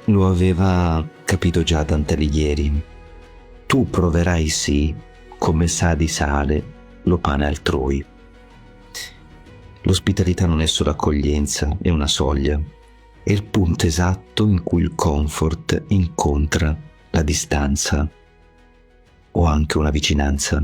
Lo aveva capito già Dante Alighieri. Tu proverai sì, come sa di sale, lo pane altrui. L'ospitalità non è solo accoglienza, è una soglia. È il punto esatto in cui il comfort incontra la distanza o anche una vicinanza.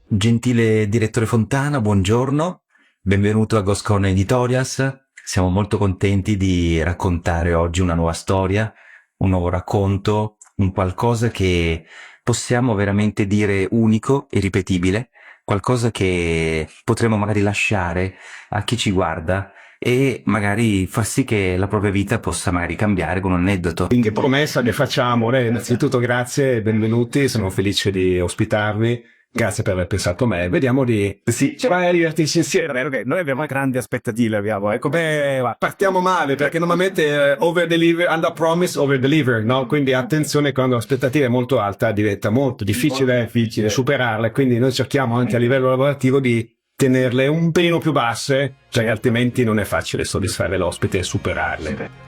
Gentile direttore Fontana, buongiorno, benvenuto a Goscon Editorials. Siamo molto contenti di raccontare oggi una nuova storia, un nuovo racconto, un qualcosa che possiamo veramente dire unico e ripetibile, qualcosa che potremo magari lasciare a chi ci guarda e magari far sì che la propria vita possa magari cambiare con un aneddoto. Che promessa ne facciamo? Innanzitutto grazie e benvenuti, sono felice di ospitarvi. Grazie per aver pensato a me. Vediamo di vai a divertirci insieme. Okay, noi abbiamo grandi aspettative, partiamo male perché normalmente over deliver, under promise, over deliver, no? Quindi attenzione, quando l'aspettativa è molto alta diventa molto difficile superarle, quindi noi cerchiamo anche a livello lavorativo di tenerle un pelino più basse, cioè altrimenti non è facile soddisfare l'ospite e superarle.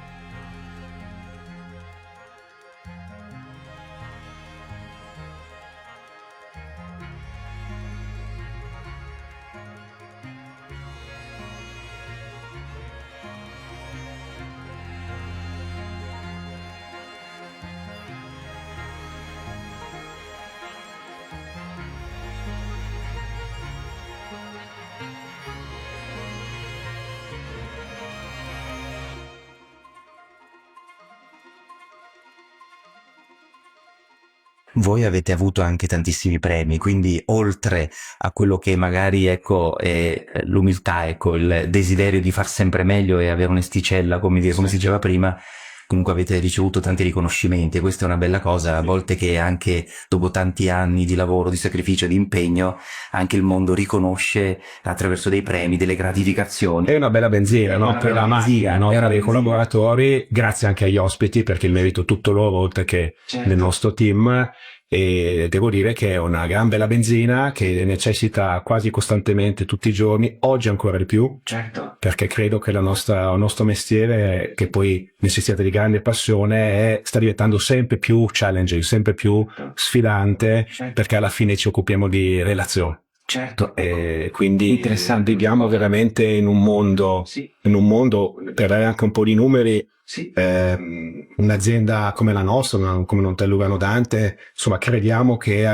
Voi avete avuto anche tantissimi premi, quindi oltre a quello che magari ecco è l'umiltà, ecco il desiderio di far sempre meglio e avere un'asticella, come si diceva prima, comunque avete ricevuto tanti riconoscimenti e questa è una bella cosa, a volte che anche dopo tanti anni di lavoro, di sacrificio, di impegno, anche il mondo riconosce attraverso dei premi, delle gratificazioni. È una bella benzina, no? Per la macchina, no? Per i collaboratori, grazie anche agli ospiti, perché il merito è tutto loro, oltre che del nostro team. E devo dire che è una gran bella benzina che necessita quasi costantemente tutti i giorni, oggi ancora di più, perché credo che il nostro mestiere, che poi necessita di grande passione, sta diventando sempre più challenging, sempre più sfidante, perché alla fine ci occupiamo di relazioni. Certo, E quindi interessante, viviamo veramente in un mondo, per dare anche un po' di numeri, un'azienda come la nostra, come Montello Ugano Dante, insomma, crediamo che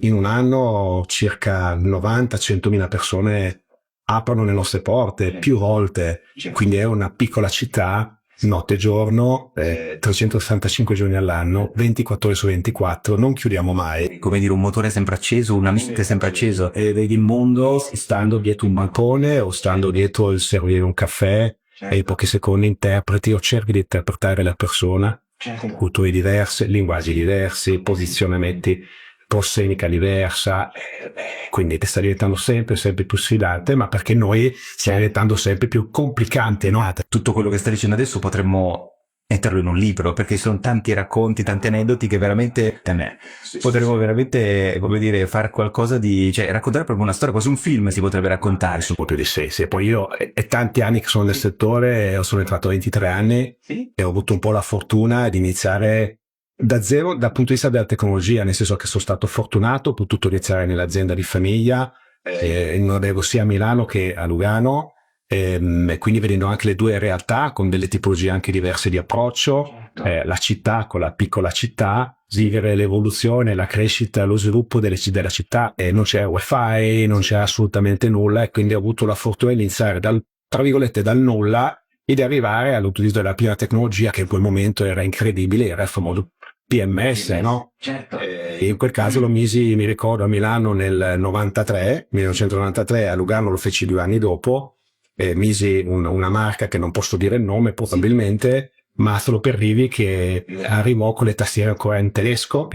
in un anno circa 90-100.000 persone aprono le nostre porte più volte, quindi è una piccola città, notte e giorno, 365 giorni all'anno, 24 ore su 24, non chiudiamo mai. come dire, un motore sempre acceso, una mente sempre acceso. E vedi il mondo stando dietro un bancone o stando dietro il servire un caffè e in pochi secondi interpreti o cerchi di interpretare la persona con culture diverse, linguaggi diversi, posizionamenti, prosenica diversa, quindi sta diventando sempre più sfidante, ma perché noi stiamo diventando sempre più complicanti, no? Tutto quello che stai dicendo adesso potremmo metterlo in un libro, perché ci sono tanti racconti, tanti aneddoti che veramente potremmo veramente, come dire, fare qualcosa di, cioè raccontare proprio una storia, quasi un film si potrebbe raccontare. Un po' più di sé. Poi io è tanti anni che sono nel settore, sono entrato a 23 anni e ho avuto un po' la fortuna di iniziare da zero dal punto di vista della tecnologia, nel senso che sono stato fortunato, ho potuto iniziare nell'azienda di famiglia, sia a Milano che a Lugano, e quindi vedendo anche le due realtà con delle tipologie anche diverse di approccio, la città con la piccola città, vivere l'evoluzione, la crescita, lo sviluppo della città, e non c'è wifi, non c'è assolutamente nulla, e quindi ho avuto la fortuna di iniziare tra virgolette dal nulla e di arrivare all'utilizzo della prima tecnologia, che in quel momento era incredibile, era il famoso PMS, no? Certo. In quel caso lo misi, mi ricordo, a Milano nel 1993, a Lugano lo feci 2 anni dopo, misi una marca che non posso dire il nome probabilmente, ma solo per dirvi che arrivò con le tastiere ancora in tedesco,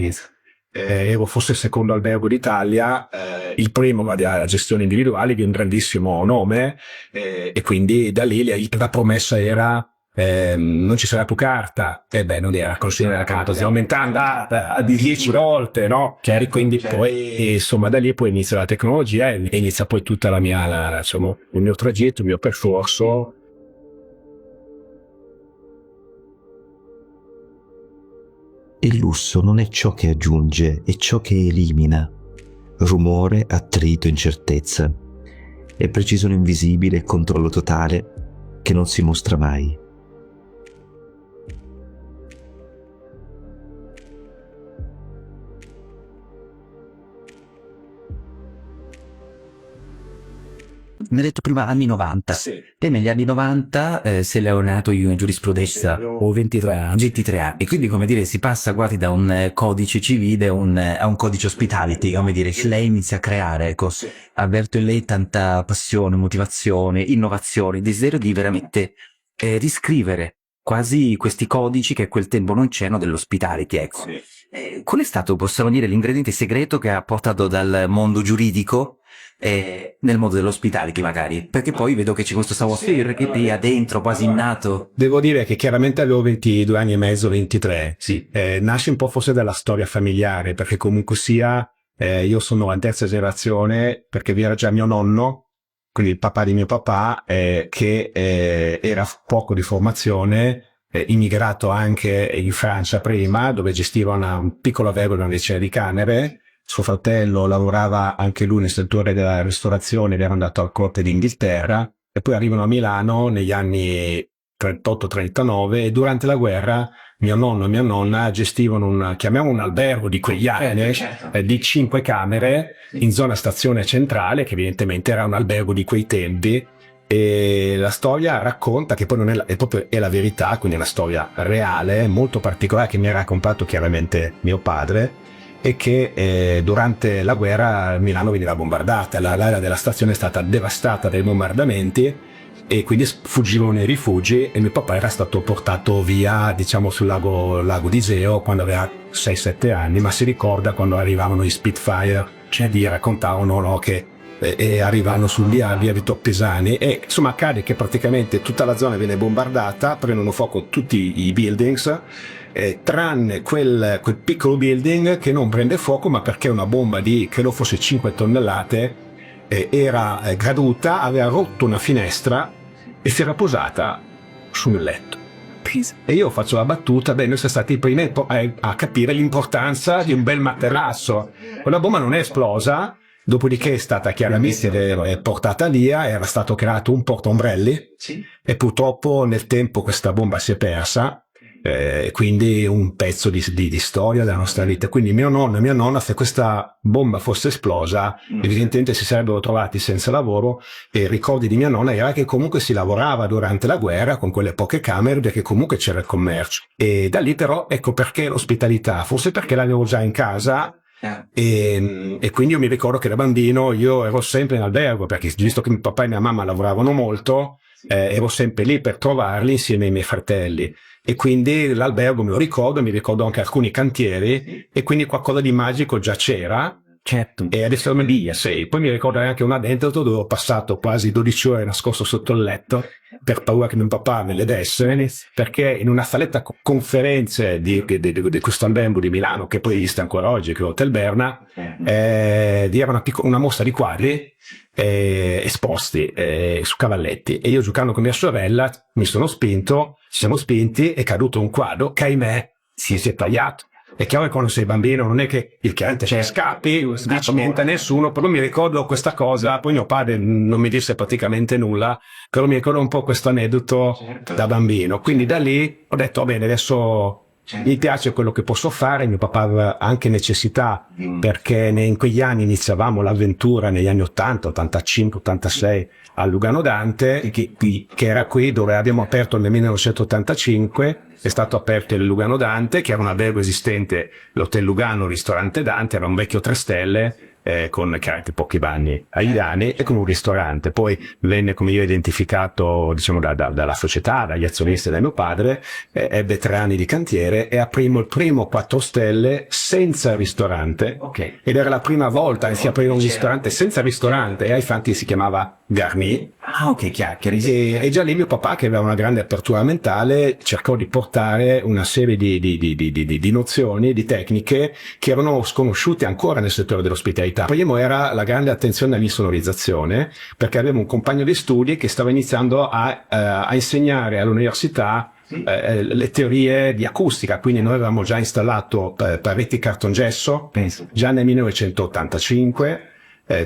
ero forse il secondo albergo d'Italia, il primo a gestione individuale di un grandissimo nome, e quindi da lì la promessa era non ci sarà più carta, e beh, non era considerata la carta, stiamo aumentando a di 10 volte, no? Chiari, quindi poi, insomma, da lì poi inizia la tecnologia e inizia poi tutta insomma, il mio tragitto, il mio percorso. Il lusso non è ciò che aggiunge, è ciò che elimina. Rumore, attrito, incertezza. È precisione invisibile e controllo totale che non si mostra mai. Mi hai detto prima anni 90. Sì. Te negli anni 90 sei laureato in giurisprudenza. Ho 23 anni. 23 anni. Quindi, come dire, si passa quasi da un codice civile a un codice hospitality, come dire, che lei inizia a creare. Ecco, avverto in lei tanta passione, motivazione, innovazione, desiderio di veramente riscrivere quasi questi codici che a quel tempo non c'erano dell'hospitality, ecco. Qual è stato, possiamo dire, l'ingrediente segreto che ha portato dal mondo giuridico nel mondo dell'hospitality, magari? Perché poi vedo che c'è questo savoir-faire che lì ha dentro, quasi innato. Devo dire che chiaramente avevo 22 anni e mezzo, 23. Sì. Nasce un po' forse dalla storia familiare, perché comunque sia, io sono la terza generazione, perché vi era già mio nonno, quindi il papà di mio papà, che era poco di formazione, immigrato anche in Francia prima, dove gestiva un piccolo albergo, una decina di camere. Suo fratello lavorava anche lui nel settore della ristorazione ed era andato al corte d'Inghilterra, e poi arrivano a Milano negli anni 38-39 e durante la guerra mio nonno e mia nonna gestivano chiamiamo un albergo di quegli anni, di 5 camere in zona stazione centrale, che evidentemente era un albergo di quei tempi. E la storia racconta, che poi non è la verità, quindi è una storia reale, molto particolare, che mi ha raccontato chiaramente mio padre, e che durante la guerra Milano veniva bombardata, l'area della stazione è stata devastata dai bombardamenti e quindi fuggivano nei rifugi, e mio papà era stato portato via, diciamo, sul lago di Iseo quando aveva 6-7 anni, ma si ricorda quando arrivavano gli Spitfire, cioè gli raccontavano, no, che arrivano su via Vittorio Pisani, e insomma accade che praticamente tutta la zona viene bombardata, prendono fuoco tutti i buildings, tranne quel piccolo building che non prende fuoco, ma perché una bomba di credo fosse 5 tonnellate era caduta, aveva rotto una finestra e si era posata sul letto. E io faccio la battuta, noi siamo stati i primi a capire l'importanza di un bel materasso. Quella bomba non è esplosa, dopodiché è stata chiaramente portata via, era stato creato un portaombrelli, e purtroppo nel tempo questa bomba si è persa, quindi un pezzo di storia della nostra vita. Quindi mio nonno e mia nonna, se questa bomba fosse esplosa, evidentemente si sarebbero trovati senza lavoro, e i ricordi di mia nonna era che comunque si lavorava durante la guerra con quelle poche camere, perché comunque c'era il commercio. E da lì però, ecco perché l'ospitalità, forse perché l'avevo già in casa. E quindi io mi ricordo che da bambino io ero sempre in albergo, perché visto che mio papà e mia mamma lavoravano molto, ero sempre lì per trovarli insieme ai miei fratelli, e quindi l'albergo me lo ricordo, mi ricordo anche alcuni cantieri, e quindi qualcosa di magico già c'era. Certo. E adesso lì, sì. Poi mi ricordo anche un aneddoto dove ho passato quasi 12 ore nascosto sotto il letto per paura che mio papà me le desse, perché in una saletta conferenze di questo albergo di Milano, che poi esiste ancora oggi, che è Hotel Berna, era una mostra di quadri esposti su cavalletti, e io giocando con mia sorella ci siamo spinti, è caduto un quadro che ahimè si è tagliato. È chiaro che quando sei bambino non è che il cliente scappi, dici niente a nessuno, però mi ricordo questa cosa. Poi mio padre non mi disse praticamente nulla, però mi ricordo un po' questo aneddoto da bambino. Quindi da lì ho detto, va bene, adesso mi piace quello che posso fare. Mio papà aveva anche necessità, perché in quegli anni iniziavamo l'avventura negli anni 80, 85, 86 a Lugano Dante, che era qui dove abbiamo aperto nel 1985. È stato aperto il Lugano Dante, che era un albergo esistente, l'Hotel Lugano, ristorante Dante, era un vecchio 3 stelle, con chiaramente pochi bagni agli anni e con un ristorante. Poi venne, come io ho identificato, diciamo, dalla società, dagli azionisti e da mio padre, ebbe 3 anni di cantiere e aprimo il primo 4 stelle senza ristorante. Ed era la prima volta che si apriva un ristorante senza ristorante, e infatti si chiamava Garni, Ah, ok, chiacchiere. E già lì mio papà, che aveva una grande apertura mentale, cercò di portare una serie di nozioni, di tecniche che erano sconosciute ancora nel settore dell'ospitalità. Primo era la grande attenzione all'insonorizzazione, perché avevo un compagno di studi che stava iniziando a insegnare all'università le teorie di acustica, quindi noi avevamo già installato pareti cartongesso già nel 1985.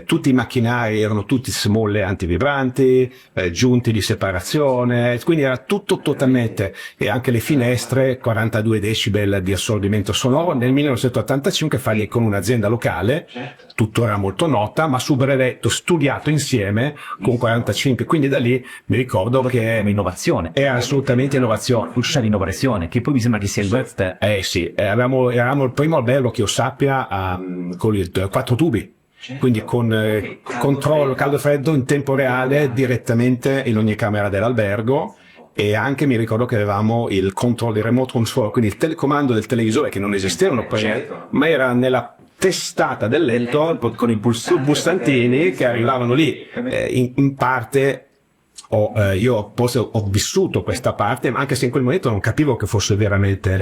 Tutti i macchinari erano tutti smolle antivibranti, giunti di separazione, quindi era tutto totalmente, e anche le finestre 42 decibel di assorbimento sonoro. Nel 1985 farli con un'azienda locale, tuttora molto nota, ma su brevetto studiato insieme con 45, quindi da lì mi ricordo che Innovazione. era assolutamente innovazione. Uscia di innovazione, che poi mi sembra che sia il web. Sì, eravamo il primo albergo che io sappia con i 4 tubi. Quindi con controllo caldo e freddo in tempo reale direttamente in ogni camera dell'albergo, e anche mi ricordo che avevamo il remote control, quindi il telecomando del televisore, che non esistevano prima, ma era nella testata del letto con i pulsantini che arrivavano lì. In parte io ho vissuto questa parte, ma anche se in quel momento non capivo che fosse veramente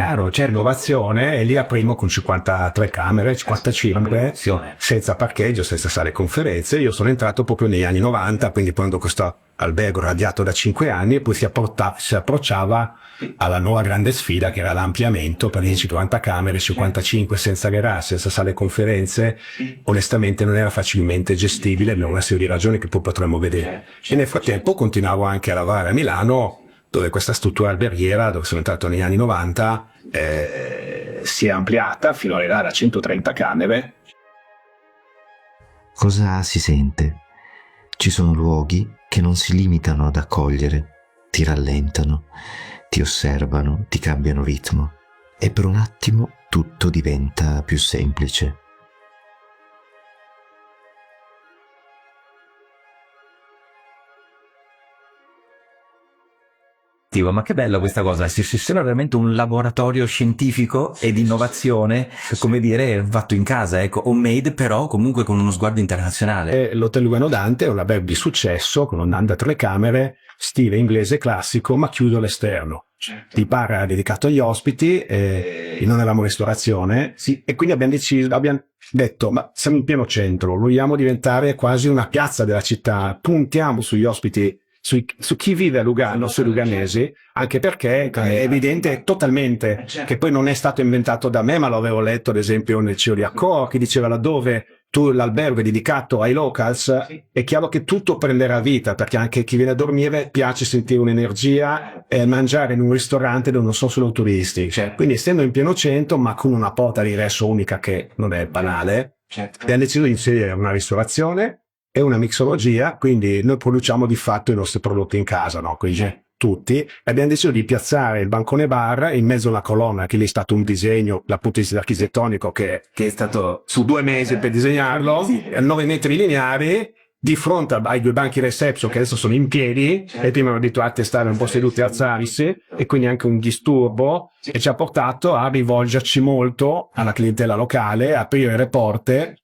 innovazione, e lì aprimo con 53 camere, 55, senza parcheggio, senza sale conferenze. Io sono entrato proprio negli anni 90, quindi quando questo albergo radiato da 5 anni, e poi si approcciava alla nuova grande sfida, che era l'ampliamento per 50 camere, 55 senza garage, senza sale conferenze. Onestamente non era facilmente gestibile per una serie di ragioni che poi potremmo vedere. E nel frattempo continuavo anche a lavorare a Milano, dove questa struttura alberghiera, dove sono entrato negli anni 90, si è ampliata fino ad arrivare a 130 camere. Cosa si sente? Ci sono luoghi che non si limitano ad accogliere, ti rallentano, ti osservano, ti cambiano ritmo, e per un attimo tutto diventa più semplice. Ma che bella questa cosa, si sembra veramente un laboratorio scientifico e di innovazione, come dire, fatto in casa, ecco, homemade, però comunque con uno sguardo internazionale. L'Hotel Lugano Dante è un albergo di successo con un da 3 camere, stile inglese classico, ma chiuso all'esterno. Di bar dedicato agli ospiti, non avevamo ristorazione, e quindi abbiamo detto, ma siamo in pieno centro, vogliamo diventare quasi una piazza della città, puntiamo sugli ospiti, su chi vive a Lugano, sui luganesi, anche perché è evidente totalmente che poi non è stato inventato da me, ma lo avevo letto ad esempio nel CEO di Accor, che diceva laddove l'albergo è dedicato ai locals, è chiaro che tutto prenderà vita, perché anche chi viene a dormire piace sentire un'energia, mangiare in un ristorante dove non sono solo turisti. Quindi essendo in pieno centro, ma con una porta d'ingresso unica che non è banale, abbiamo deciso di inserire una ristorazione e una mixologia, quindi noi produciamo di fatto i nostri prodotti in casa, no? Quindi tutti, e abbiamo deciso di piazzare il bancone bar in mezzo a una colonna, che lì è stato un disegno dal punto di vista architettonico che è stato su 2 mesi per disegnarlo, a 9 metri lineari, di fronte ai 2 banchi reception che adesso sono in piedi, e prima erano abituati a stare un po' seduti e alzarsi, e quindi anche un disturbo, e ci ha portato a rivolgerci molto alla clientela locale, a aprire le porte.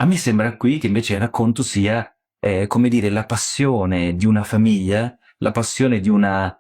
A me sembra qui che invece il racconto sia, come dire, la passione di una famiglia, la passione di una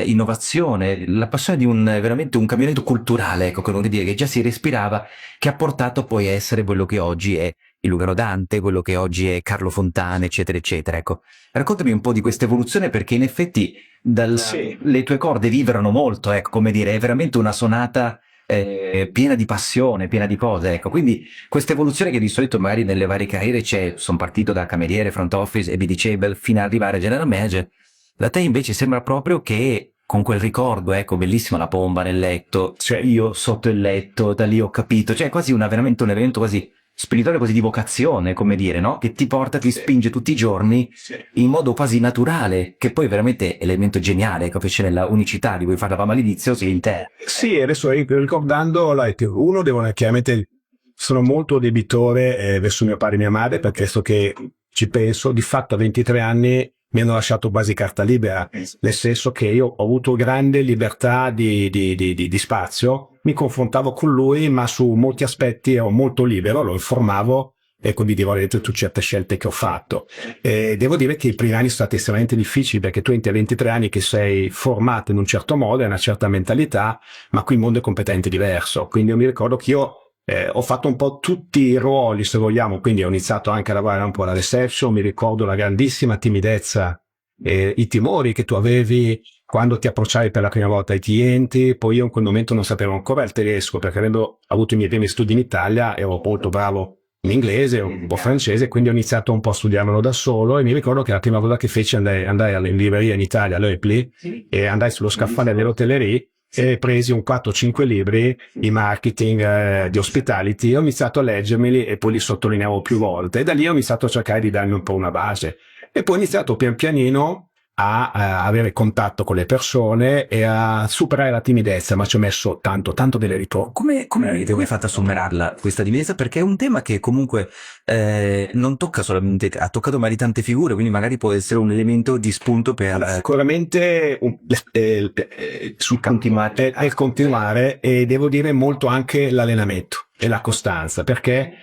innovazione, la passione di veramente un cambiamento culturale, ecco, che dire, che già si respirava, che ha portato poi a essere quello che oggi è il Lugano Dante, quello che oggi è Carlo Fontana, eccetera, eccetera. Ecco, raccontami un po' di questa evoluzione, perché in effetti le tue corde vibrano molto, ecco, come dire, è veramente una sonata piena di passione, piena di cose, ecco. Quindi questa evoluzione che di solito magari nelle varie carriere c'è, sono partito da cameriere, front office e BD fino ad arrivare a general manager, da te invece sembra proprio che con quel ricordo, ecco, bellissima la pompa nel letto, io sotto il letto, da lì ho capito, cioè quasi veramente un evento quasi spirituale, quasi di vocazione, come dire, no? Che ti porta, ti spinge tutti i giorni in modo quasi naturale, che poi veramente è l'elemento geniale, capisci, nella unicità di cui parlavamo all'inizio, sì, in te. Sì, adesso ricordando, uno chiaramente sono molto debitore verso mio padre e mia madre, perché adesso che ci penso, di fatto a 23 anni mi hanno lasciato quasi carta libera, nel senso che io ho avuto grande libertà di spazio, mi confrontavo con lui, ma su molti aspetti ero molto libero, lo informavo, e condividerò dentro tu certe scelte che ho fatto. E devo dire che i primi anni sono stati estremamente difficili, perché tu entri a 23 anni che sei formato in un certo modo, hai una certa mentalità, ma qui il mondo è completamente diverso. Quindi io mi ricordo che io ho fatto un po' tutti i ruoli, se vogliamo, quindi ho iniziato anche a lavorare un po' alla reception, mi ricordo la grandissima timidezza e i timori che tu avevi quando ti approcciavi per la prima volta ai clienti. Poi io in quel momento non sapevo ancora il tedesco, perché avendo avuto i miei primi studi in Italia ero molto bravo in inglese, un po' francese, quindi ho iniziato un po' a studiarmelo da solo, e mi ricordo che la prima volta che feci andai in libreria in Italia, all'Oepli, e andai sullo scaffale dell'hotellerie e presi un 4-5 libri di marketing, di hospitality, ho iniziato a leggermeli e poi li sottolineavo più volte, e da lì ho iniziato a cercare di darmi un po' una base, e poi ho iniziato pian pianino a avere contatto con le persone e a superare la timidezza, ma ci ho messo tanto delle ritorno. Come avete voi fatto a superarla questa timidezza? Perché è un tema che comunque non tocca solamente te, ha toccato magari tante figure, quindi magari può essere un elemento di spunto per... Allora, sicuramente sul continuare, nel continuare, e devo dire molto anche l'allenamento e la costanza, perché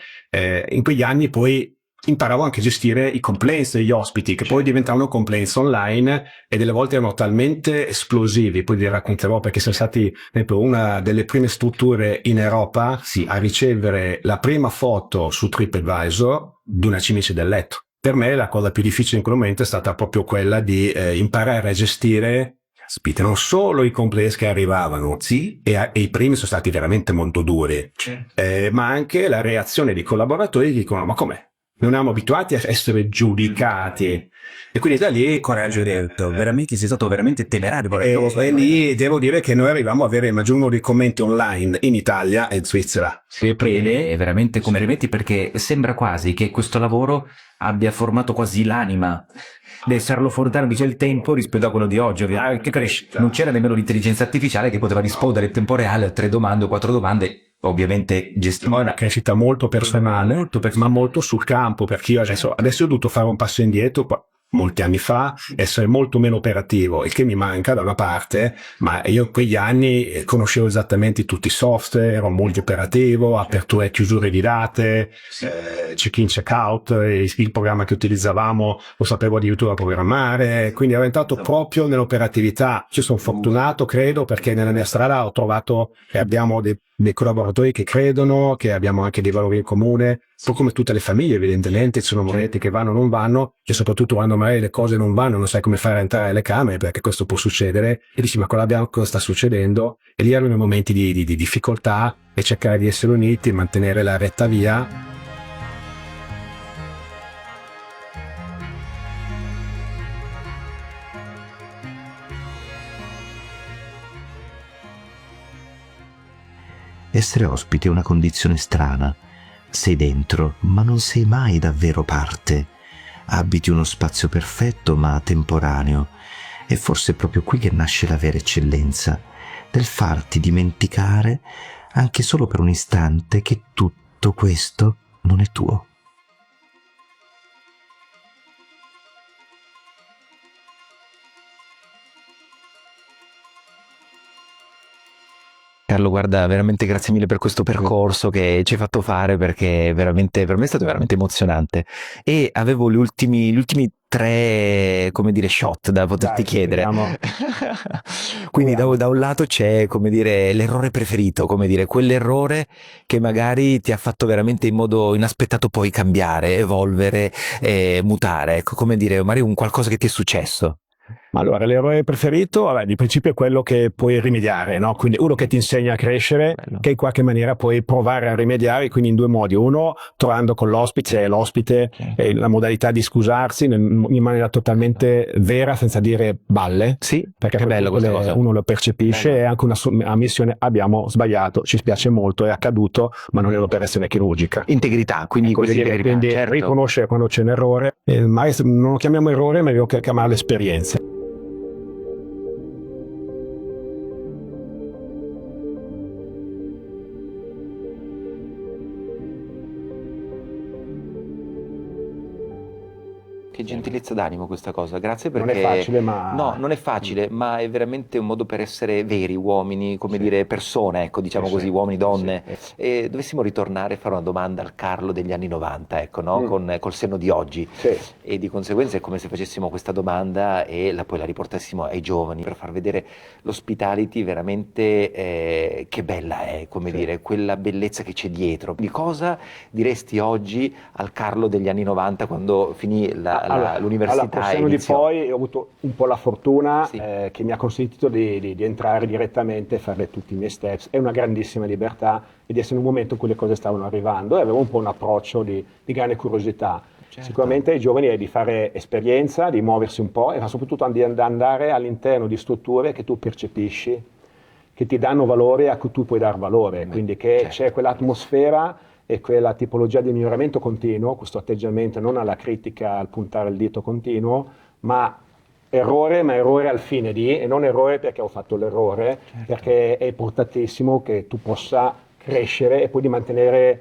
in quegli anni poi imparavo anche a gestire i complaints degli ospiti, che poi diventavano complaints online, e delle volte erano talmente esplosivi, poi vi racconterò, perché siamo stati una delle prime strutture in Europa a ricevere la prima foto su TripAdvisor di una cimice del letto. Per me la cosa più difficile in quel momento è stata proprio quella di imparare a gestire, non solo i complaints che arrivavano, e i primi sono stati veramente molto duri, ma anche la reazione dei collaboratori che dicono: ma com'è? Non eravamo abituati a essere giudicati, e quindi da lì coraggio detto, veramente sei stato veramente temerario. e lì devo dire che noi arrivavamo a avere il maggior numero di commenti online in Italia e in Svizzera. Bene, è veramente come rimetti, perché sembra quasi che questo lavoro abbia formato quasi l'anima del Sarlo Fontana dice il tempo rispetto a quello di oggi. Non c'era nemmeno l'intelligenza artificiale che poteva rispondere in tempo reale a 3 domande o 4 domande, ovviamente gestire una crescita molto personale, ma molto sul campo, perché io adesso ho dovuto fare un passo indietro molti anni fa, essere molto meno operativo, il che mi manca da una parte, ma io in quegli anni conoscevo esattamente tutti i software, ero molto operativo, aperture e chiusure di date, check-in, check-out, il programma che utilizzavamo lo sapevo addirittura programmare, quindi ero entrato proprio nell'operatività. Ci sono fortunato, credo, perché nella mia strada ho trovato che abbiamo dei collaboratori che credono, che abbiamo anche dei valori in comune, un po' come tutte le famiglie. Evidentemente ci sono momenti che vanno o non vanno, e soprattutto quando magari le cose non vanno, non sai come fare a entrare alle camere, perché questo può succedere, e dici: ma cosa sta succedendo? E lì erano i momenti di difficoltà, e cercare di essere uniti, mantenere la retta via. Essere ospite è una condizione strana. Sei dentro, ma non sei mai davvero parte. Abiti uno spazio perfetto, ma temporaneo. È forse proprio qui che nasce la vera eccellenza, del farti dimenticare, anche solo per un istante, che tutto questo non è tuo. Carlo, guarda, veramente grazie mille per questo percorso che ci hai fatto fare, perché veramente per me è stato veramente emozionante, e avevo gli ultimi 3, come dire, shot da poterti chiedere. Quindi da un lato c'è, come dire, l'errore preferito, come dire, quell'errore che magari ti ha fatto veramente in modo inaspettato poi cambiare, evolvere, mutare, ecco, come dire, magari un qualcosa che ti è successo. Allora, l'errore preferito, di principio, è quello che puoi rimediare, no? Quindi uno che ti insegna a crescere, Bello. che in qualche maniera puoi provare a rimediare, quindi in 2 modi. Uno, trovando con l'ospite la modalità di scusarsi in maniera totalmente vera, senza dire balle. Sì, Perché che bello questa cosa. uno lo percepisce, Bello. è anche una ammissione: abbiamo sbagliato, ci spiace molto, è accaduto, ma non è un'operazione chirurgica. Integrità, quindi Quindi certo. riconoscere quando c'è un errore, ma non lo chiamiamo errore, ma devo chiamarlo esperienza. Che gentilezza d'animo questa cosa, grazie Non è perché... facile, ma... No, non è facile, ma è veramente un modo per essere veri uomini, come Sì. dire persone, ecco, diciamo Sì, così, sì, uomini, sì, donne. sì. E dovessimo ritornare a fare una domanda al Carlo degli anni 90, ecco, no? Col senno di oggi. Sì. E di conseguenza è come se facessimo questa domanda e poi la riportassimo ai giovani per far vedere l'hospitality veramente che bella è, come Sì. dire, quella bellezza che c'è dietro. Di cosa diresti oggi al Carlo degli anni 90 quando finì l'università col e senno di iniziò? poi ho avuto un po' la fortuna Sì. che mi ha consentito di entrare direttamente e fare tutti i miei steps. È una grandissima libertà e di essere in un momento in cui le cose stavano arrivando e avevo un po' un approccio di grande curiosità. Certo. Sicuramente ai giovani è di fare esperienza, di muoversi un po' e soprattutto di andare all'interno di strutture che tu percepisci, che ti danno valore a cui tu puoi dar valore, quindi che certo. c'è quell'atmosfera e quella tipologia di miglioramento continuo, questo atteggiamento non alla critica, al puntare il dito continuo, ma errore al fine di, e non errore perché ho fatto l'errore, perché è importantissimo che tu possa crescere e poi di mantenere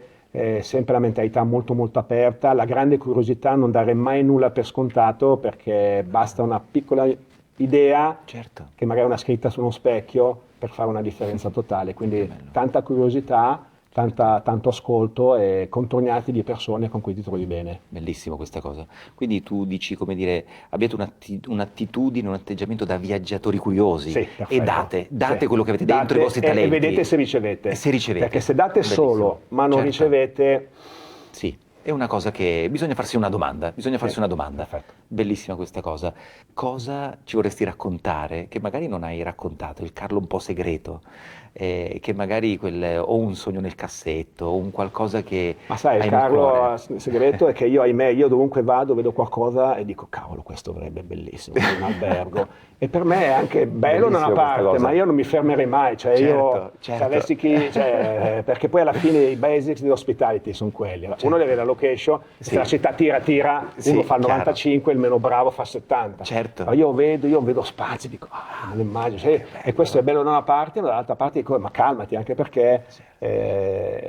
sempre la mentalità molto molto aperta, la grande curiosità, non dare mai nulla per scontato perché basta una piccola idea Certo. che magari è una scritta su uno specchio per fare una differenza totale, quindi tanta curiosità, tanto ascolto e contornati di persone con cui ti trovi bene. Bellissimo questa cosa. Quindi tu dici, come dire, abbiate un'attitudine, un atteggiamento da viaggiatori curiosi Sì, e perfetto. date Sì. quello che avete dentro i vostri E talenti. vedete se ricevete. E se ricevete. Perché se date Bellissimo. solo ma non Certo. ricevete... Sì, è una cosa che bisogna farsi una domanda, Perfetto. Bellissima questa cosa. Cosa ci vorresti raccontare che magari non hai raccontato, il Carlo un po' segreto, che magari o un sogno nel cassetto, o un qualcosa che Ma sai, hai nel Carlo, cuore? il segreto è che io, ahimè, io dovunque vado, vedo qualcosa e dico, cavolo, questo verrebbe bellissimo, un albergo. E per me è anche bello da una Bellissima questa parte, cosa. ma io non mi fermerei mai, cioè io, Certo. se avessi perché poi alla fine i basics dell'hospitality sono quelli. Uno deve la location, Sì. se la città tira, Sì, uno fa il chiaro. 95, il meno bravo fa 70. Certo. Ma io vedo spazi, dico, me lo immagino, sì, e questo è bello da una parte, ma dall'altra parte dico, ma calmati, anche perché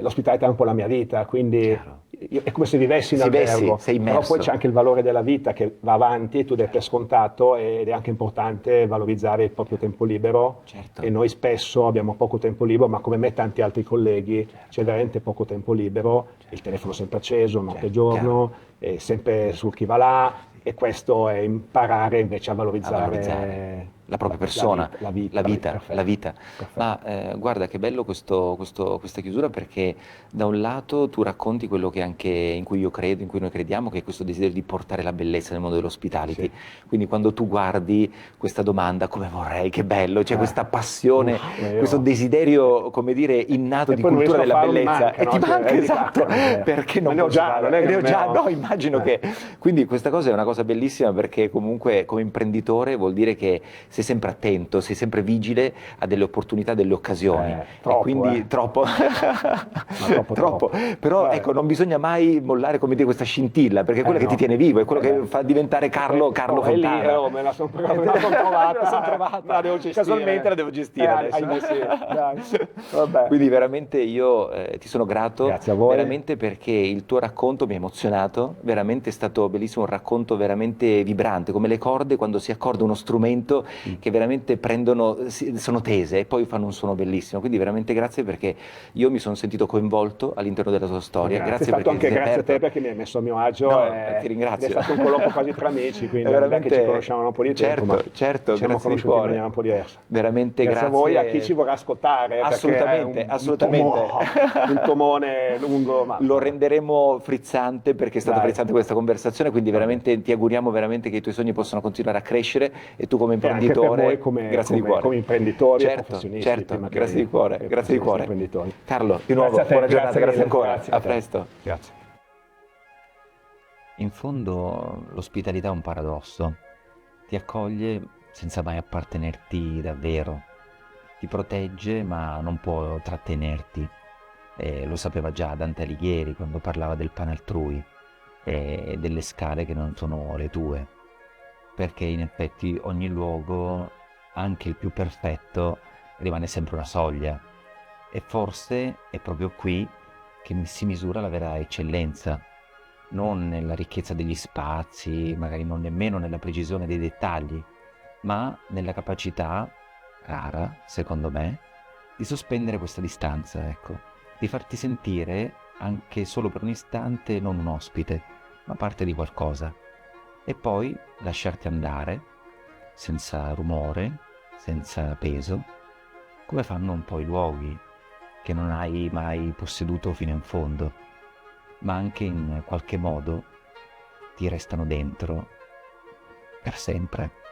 l'ospitalità è un po' la mia vita, quindi Chiaro. è come se vivessi in Se vivessi, albergo, sei però immerso. poi c'è anche il valore della vita che va avanti, tu dai per scontato ed è anche importante valorizzare il proprio tempo libero. Certo. E noi spesso abbiamo poco tempo libero, ma come me tanti altri colleghi c'è veramente poco tempo libero, il telefono sempre acceso, notte e giorno, è sempre sul chi va là, e questo è imparare invece a valorizzare la propria persona, la la vita. vita. Perfetto. Ma guarda che bello questa chiusura, perché da un lato tu racconti quello che anche in cui io credo, in cui noi crediamo, che è questo desiderio di portare la bellezza nel mondo dell'hospitality. Sì. Quindi quando tu guardi questa domanda, come vorrei, che bello, c'è questa passione, questo desiderio, come dire, innato E di poi non cultura riesco a della farlo, mi bellezza. manca, E ti no? manca, Cioè, esatto, esatto. perché non Ma ne ho posso già, farlo? non è che Ne ho ne già, ho. no, immagino che... Quindi questa cosa è una cosa bellissima, perché comunque come imprenditore vuol dire che sei sempre attento, sei sempre vigile a delle opportunità, delle occasioni. Troppo, e quindi troppo. Ma troppo. Però Vabbè. ecco, non bisogna mai mollare, come dire, questa scintilla, perché è quella che ti tiene vivo, è quello che fa diventare Carlo È lì, Fontana. me la sono trovata. Me la son trovata. Me la devo gestire. Casualmente la devo gestire adesso. Dai. Vabbè. Quindi veramente io ti sono grato, Grazie a voi. veramente, perché il tuo racconto mi ha emozionato, veramente è stato bellissimo, un racconto veramente vibrante, come le corde quando si accorda uno strumento che veramente sono tese e poi fanno un suono bellissimo. Quindi veramente grazie, perché io mi sono sentito coinvolto all'into della tua storia. È stato anche grazie a te perché mi hai messo a mio agio. No, ti ringrazio. È stato un colloquio quasi tra amici, quindi È veramente ci conosciamo un po' di tempo, ma certo, ci siamo grazie di conosciuti in cuore. maniera un po' diversa. Veramente Grazie a voi, a chi ci vorrà ascoltare. Assolutamente, perché è assolutamente. un tomone lungo. Ma... Lo renderemo frizzante, perché è stata Dai. frizzante questa conversazione, quindi veramente ti auguriamo veramente che i tuoi sogni possano continuare a crescere e tu come E anche imprenditore, per voi come di cuore. come imprenditori e Certo, professionisti. certo, prima che- grazie di cuore, che grazie di cuore. imprenditori. Carlo, di nuovo, Grazie a te, buona giornata, grazie mille, ancora, grazie a te. presto. Grazie. In fondo l'ospitalità è un paradosso, ti accoglie senza mai appartenerti davvero, ti protegge ma non può trattenerti. Lo sapeva già Dante Alighieri quando parlava del pane altrui e delle scale che non sono le tue, perché in effetti ogni luogo, anche il più perfetto, rimane sempre una soglia, e forse è proprio qui che si misura la vera eccellenza, non nella ricchezza degli spazi, magari non nemmeno nella precisione dei dettagli, ma nella capacità, rara, secondo me, di sospendere questa distanza, ecco, di farti sentire, anche solo per un istante, non un ospite, ma parte di qualcosa, e poi lasciarti andare, senza rumore, senza peso, come fanno un po' i luoghi che non hai mai posseduto fino in fondo, ma anche in qualche modo ti restano dentro per sempre.